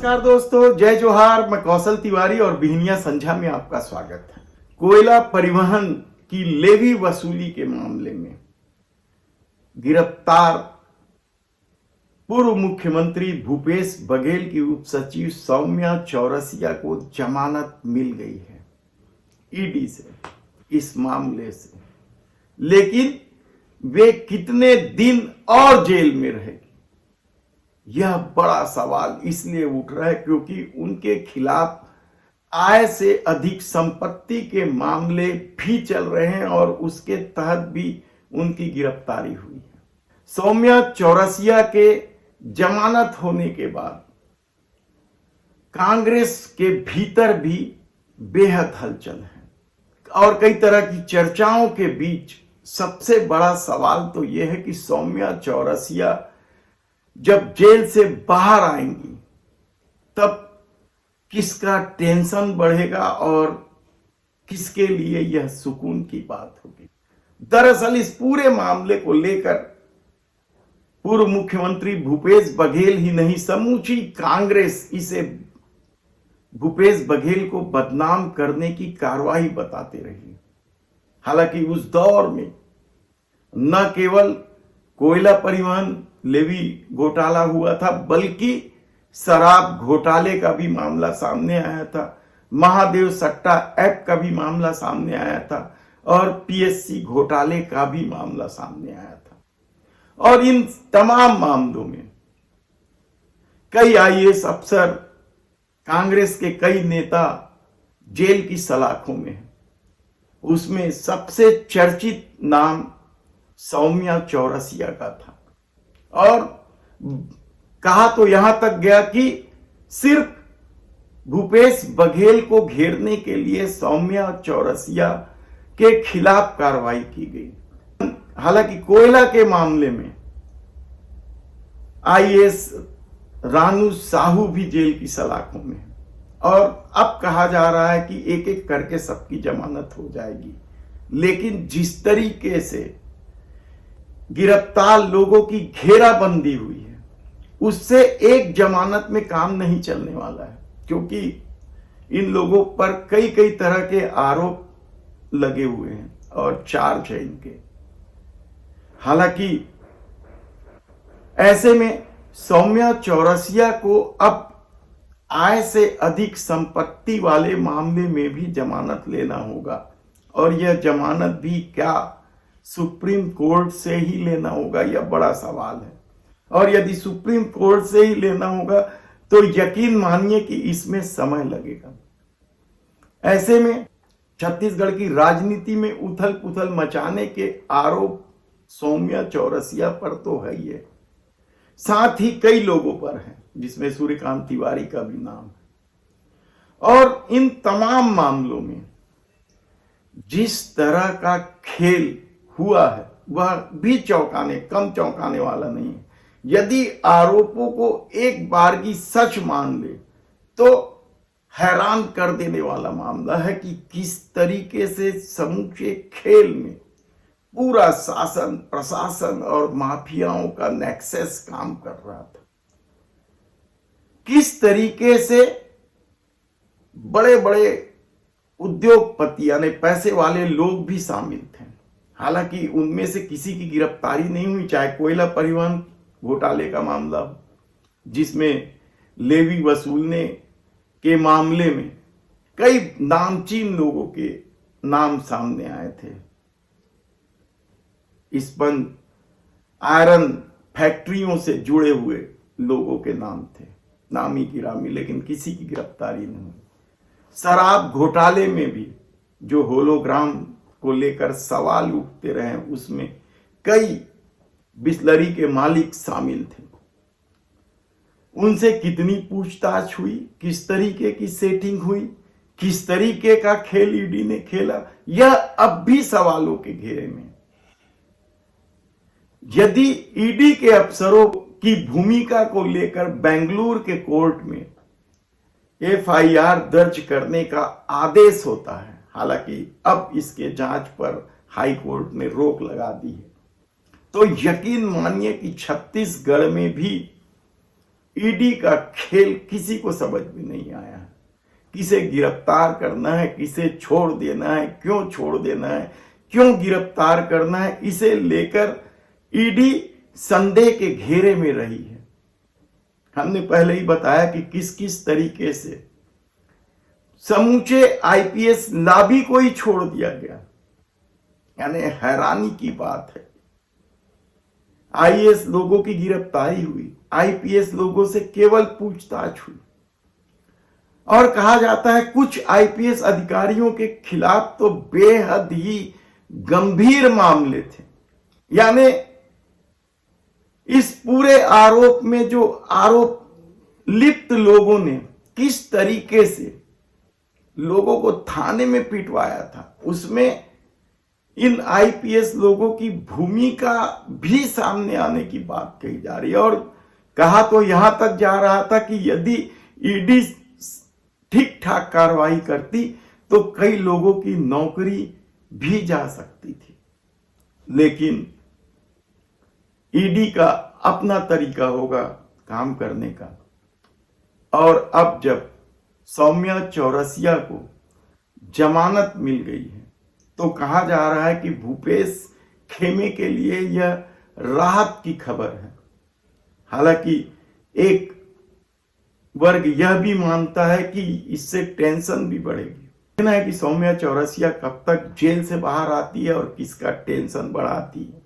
नमस्कार दोस्तों, जय जोहार। मैं कौशल तिवारी और बिहनिया संझा में आपका स्वागत है। कोयला परिवहन की लेवी वसूली के मामले में गिरफ्तार पूर्व मुख्यमंत्री भूपेश बघेल की उप सचिव सौम्या चौरसिया को जमानत मिल गई है ईडी से इस मामले से, लेकिन वे कितने दिन और जेल में रहेगी, यह बड़ा सवाल इसलिए उठ रहा है क्योंकि उनके खिलाफ आय से अधिक संपत्ति के मामले भी चल रहे हैं और उसके तहत भी उनकी गिरफ्तारी हुई है। सौम्या चौरसिया के जमानत होने के बाद कांग्रेस के भीतर भी बेहद हलचल है और कई तरह की चर्चाओं के बीच सबसे बड़ा सवाल तो यह है कि सौम्या चौरसिया जब जेल से बाहर आएंगी तब किसका टेंशन बढ़ेगा और किसके लिए यह सुकून की बात होगी। दरअसल इस पूरे मामले को लेकर पूर्व मुख्यमंत्री भूपेश बघेल ही नहीं, समूची कांग्रेस इसे भूपेश बघेल को बदनाम करने की कार्रवाई बताते रही। हालांकि उस दौर में न केवल कोयला परिवहन लेवी घोटाला हुआ था, बल्कि शराब घोटाले का भी मामला सामने आया था, महादेव सट्टा एक्ट का भी मामला सामने आया था और पीएससी घोटाले का भी मामला सामने आया था। और इन तमाम मामलों में कई आईएएस अफसर, कांग्रेस के कई नेता जेल की सलाखों में हैं। उसमें सबसे चर्चित नाम सौम्या चौरसिया का था और कहा तो यहां तक गया कि सिर्फ भूपेश बघेल को घेरने के लिए सौम्या चौरसिया के खिलाफ कार्रवाई की गई। हालांकि कोयला के मामले में आईएएस रानू साहू भी जेल की सलाखों में है और अब कहा जा रहा है कि एक एक करके सबकी जमानत हो जाएगी। लेकिन जिस तरीके से गिरफ्तार लोगों की घेराबंदी हुई है उससे एक जमानत में काम नहीं चलने वाला है, क्योंकि इन लोगों पर कई कई तरह के आरोप लगे हुए हैं और चार्ज है इनके। हालांकि ऐसे में सौम्या चौरसिया को अब आय से अधिक संपत्ति वाले मामले में भी जमानत लेना होगा और यह जमानत भी क्या सुप्रीम कोर्ट से ही लेना होगा, यह बड़ा सवाल है। और यदि सुप्रीम कोर्ट से ही लेना होगा तो यकीन मानिए कि इसमें समय लगेगा। ऐसे में छत्तीसगढ़ की राजनीति में उथल पुथल मचाने के आरोप सौम्या चौरसिया पर तो है ही है, साथ ही कई लोगों पर है जिसमें सूर्यकांत तिवारी का भी नाम है। और इन तमाम मामलों में जिस तरह का खेल हुआ है वह भी कम चौंकाने वाला नहीं है। यदि आरोपों को एक बार की सच मान ले तो हैरान कर देने वाला मामला है कि किस तरीके से समूचे खेल में पूरा शासन, प्रशासन और माफियाओं का नेक्सस काम कर रहा था। किस तरीके से बड़े बड़े उद्योगपति यानी पैसे वाले लोग भी शामिल थे। हालांकि उनमें से किसी की गिरफ्तारी नहीं हुई, चाहे कोयला परिवहन घोटाले का मामला हो जिसमें लेवी वसूलने के मामले में कई नामचीन लोगों के नाम सामने आए थे। इस्पात आयरन फैक्ट्रियों से जुड़े हुए लोगों के नाम थे, नामी गिरामी, लेकिन किसी की गिरफ्तारी नहीं हुई। शराब घोटाले में भी जो होलोग्राम को लेकर सवाल उठते रहे उसमें कई बिस्लरी के मालिक शामिल थे। उनसे कितनी पूछताछ हुई, किस तरीके की सेटिंग हुई, किस तरीके का खेल ईडी ने खेला, यह अब भी सवालों के घेरे में। यदि ईडी के अफसरों की भूमिका को लेकर बेंगलुरु के कोर्ट में एफआईआर दर्ज करने का आदेश होता है, हालांकि अब इसके जांच पर हाई कोर्ट ने रोक लगा दी है, तो यकीन मानिए कि छत्तीसगढ़ में भी ईडी का खेल किसी को समझ में नहीं आया। किसे गिरफ्तार करना है, किसे छोड़ देना है, क्यों छोड़ देना है, क्यों गिरफ्तार करना है, इसे लेकर ईडी संदेह के घेरे में रही है। हमने पहले ही बताया कि किस किस तरीके से समूचे आईपीएस लाबी को ही छोड़ दिया गया। यानी हैरानी की बात है। आईएएस लोगों की गिरफ्तारी हुई, आईपीएस लोगों से केवल पूछताछ हुई, और कहा जाता है कुछ आईपीएस अधिकारियों के खिलाफ तो बेहद ही गंभीर मामले थे। यानी इस पूरे आरोप में जो आरोप लिप्त लोगों ने किस तरीके से लोगों को थाने में पिटवाया था, उसमें इन आईपीएस लोगों की भूमिका भी सामने आने की बात कही जा रही है। और कहा तो यहां तक जा रहा था कि यदि ईडी ठीक ठाक कार्रवाई करती तो कई लोगों की नौकरी भी जा सकती थी। लेकिन ईडी का अपना तरीका होगा काम करने का। और अब जब सौम्या चौरसिया को जमानत मिल गई है तो कहा जा रहा है कि भूपेश खेमे के लिए यह राहत की खबर है। हालांकि एक वर्ग यह भी मानता है कि इससे टेंशन भी बढ़ेगी। कहना है कि सौम्या चौरसिया कब तक जेल से बाहर आती है और किसका टेंशन बढ़ाती है।